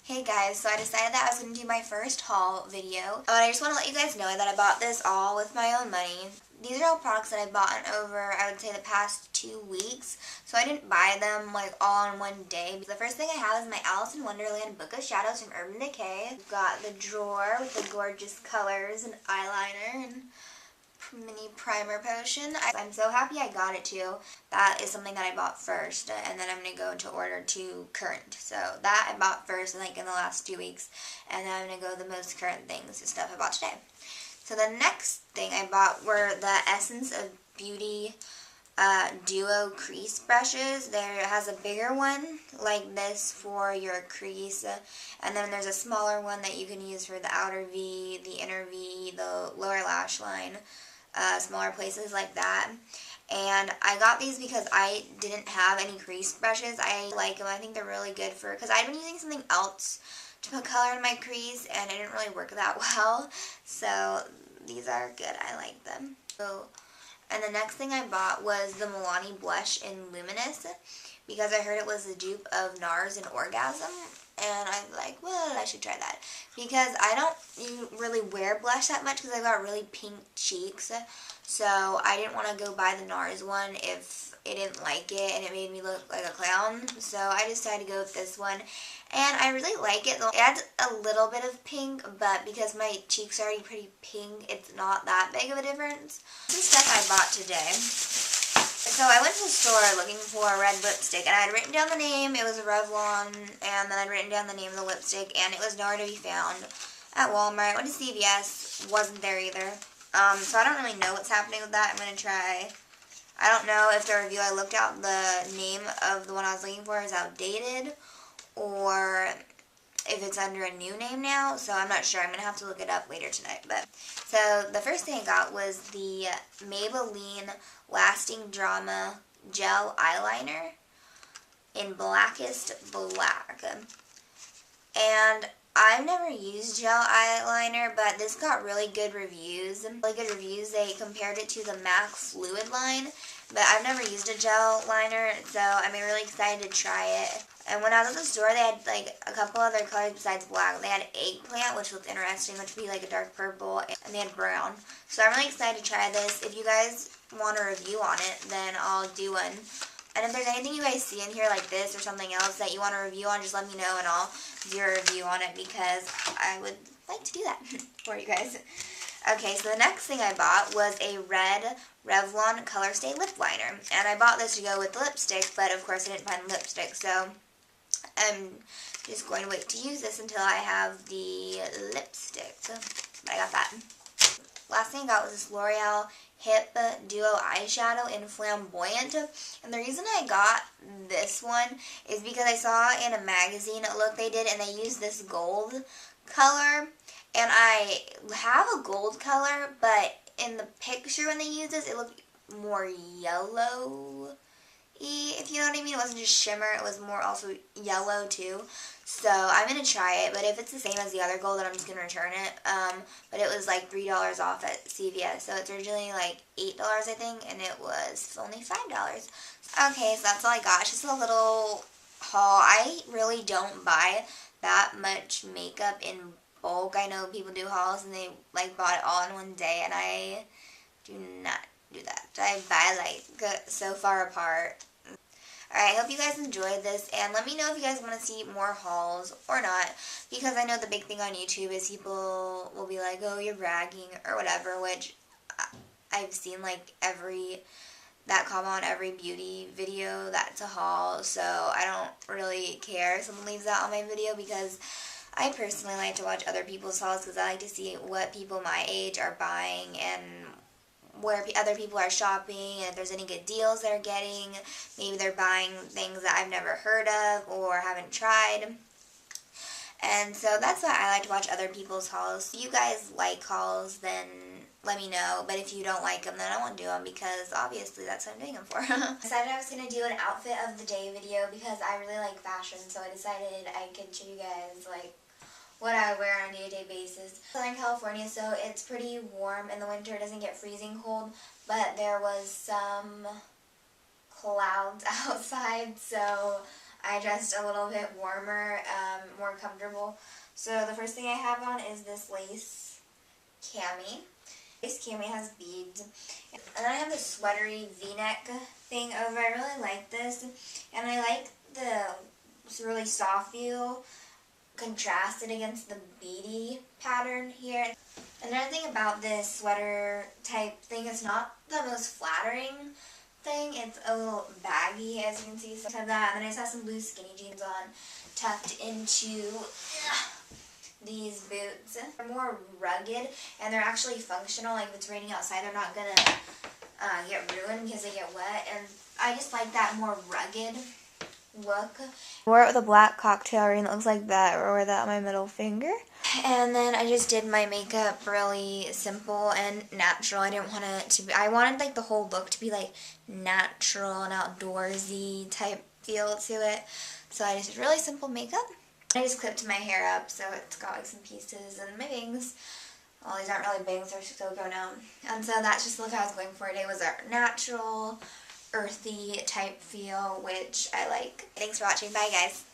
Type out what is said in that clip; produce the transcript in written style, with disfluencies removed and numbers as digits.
Hey guys, so I decided that I was going to do my first haul video. And I just want to let you guys know that I bought this all with my own money. These are all products that I bought over, I would say, the past 2 weeks. So I didn't buy them like all in one day. The first thing I have is my Alice in Wonderland Book of Shadows from Urban Decay. I've got the drawer with the gorgeous colors and eyeliner and mini primer potion. I'm so happy I got it too. That is something that I bought first, and then I'm going to go into order to current. So that I bought first like in the last 2 weeks, and then I'm going to go the most current things, the stuff I bought today. So the next thing I bought were the Essence of Beauty Duo Crease brushes. There has a bigger one like this for your crease, and then there's a smaller one that you can use for the outer V, the inner V, the lower lash line, smaller places like that. And I got these because I didn't have any crease brushes. I like them. I think they're really good for, because I'd been using something else to put color in my crease and it didn't really work that well. So these are good. I like them. And the next thing I bought was the Milani blush in Luminous because I heard it was a dupe of NARS and Orgasm. And I'm like, well, I should try that. Because I don't really wear blush that much because I've got really pink cheeks. So I didn't want to go buy the NARS one if it didn't like it and it made me look like a clown. So I decided to go with this one. And I really like it. It adds a little bit of pink, but because my cheeks are already pretty pink, it's not that big of a difference. This is stuff I bought today. So I went to the store looking for a red lipstick, and I had written down the name. It was a Revlon, and then I'd written down the name of the lipstick, and it was nowhere to be found. At Walmart, went to CVS, wasn't there either. So I don't really know what's happening with that. I'm going to try. I don't know if the review I looked at, the name of the one I was looking for is outdated, or if it's under a new name now, so I'm not sure. I'm going to have to look it up later tonight. So the first thing I got was the Maybelline Lasting Drama Gel Eyeliner in Blackest Black. And I've never used gel eyeliner, but this got really good reviews. They compared it to the MAC Fluid line, but I've never used a gel liner, so I'm really excited to try it. And when I was at the store, they had like a couple other colors besides black. They had eggplant, which looked interesting, which would be like a dark purple, and they had brown. So I'm really excited to try this. If you guys want a review on it, then I'll do one. And if there's anything you guys see in here like this or something else that you want a review on, just let me know and I'll do a review on it because I would like to do that for you guys. Okay, so the next thing I bought was a red Revlon Colorstay Lip Liner. And I bought this to go with the lipstick, but of course I didn't find lipstick, so I'm just going to wait to use this until I have the lipstick. But I got that. Last thing I got was this L'Oreal Hip Duo Eyeshadow in Flamboyant. And the reason I got this one is because I saw in a magazine look they did, and they used this gold color. And I have a gold color, but in the picture when they used this, it looked more yellow-y, if you know what I mean. It wasn't just shimmer, it was more also yellow too. So I'm going to try it, but if it's the same as the other gold, then I'm just going to return it. But it was like $3 off at CVS, so it's originally like $8, I think, and it was only $5. Okay, so that's all I got. It's just a little haul. I really don't buy that much makeup in bulk. I know people do hauls and they like bought it all in one day, and I do not do that. I buy like so far apart. Alright, I hope you guys enjoyed this, and let me know if you guys want to see more hauls or not, because I know the big thing on YouTube is people will be like, oh, you're bragging, or whatever, which I've seen like that comment on every beauty video that's a haul, so I don't really care if someone leaves that on my video, because I personally like to watch other people's hauls, because I like to see what people my age are buying, and where other people are shopping, and if there's any good deals they're getting. Maybe they're buying things that I've never heard of or haven't tried. And so that's why I like to watch other people's hauls. If you guys like hauls, then let me know. But if you don't like them, then I won't do them, because obviously that's what I'm doing them for. I decided I was going to do an outfit of the day video because I really like fashion, so I decided I could show you guys like what I wear on a day-to-day basis. Southern California, so it's pretty warm in the winter. It doesn't get freezing cold, but there was some clouds outside, so I dressed a little bit warmer, more comfortable. So the first thing I have on is this lace cami. This cami has beads. And then I have this sweatery v-neck thing over. I really like this. And I like the really soft feel contrasted against the beady pattern here. Another thing about this sweater type thing, it's not the most flattering thing. It's a little baggy, as you can see. So I have that, and then I just have some blue skinny jeans on, tucked into these boots. They're more rugged, and they're actually functional. Like if it's raining outside, they're not gonna get ruined because they get wet. And I just like that more rugged look. I wore it with a black cocktail ring that looks like that. I wore that on my middle finger. And then I just did my makeup really simple and natural. I didn't want it to be, I wanted like the whole look to be like natural and outdoorsy type feel to it. So I just did really simple makeup. I just clipped my hair up so it's got like some pieces, and my bangs. Well, these aren't really bangs, they're silicone now. And so that's just the look I was going for today, was a natural, earthy type feel, which I like. Thanks for watching. Bye, guys.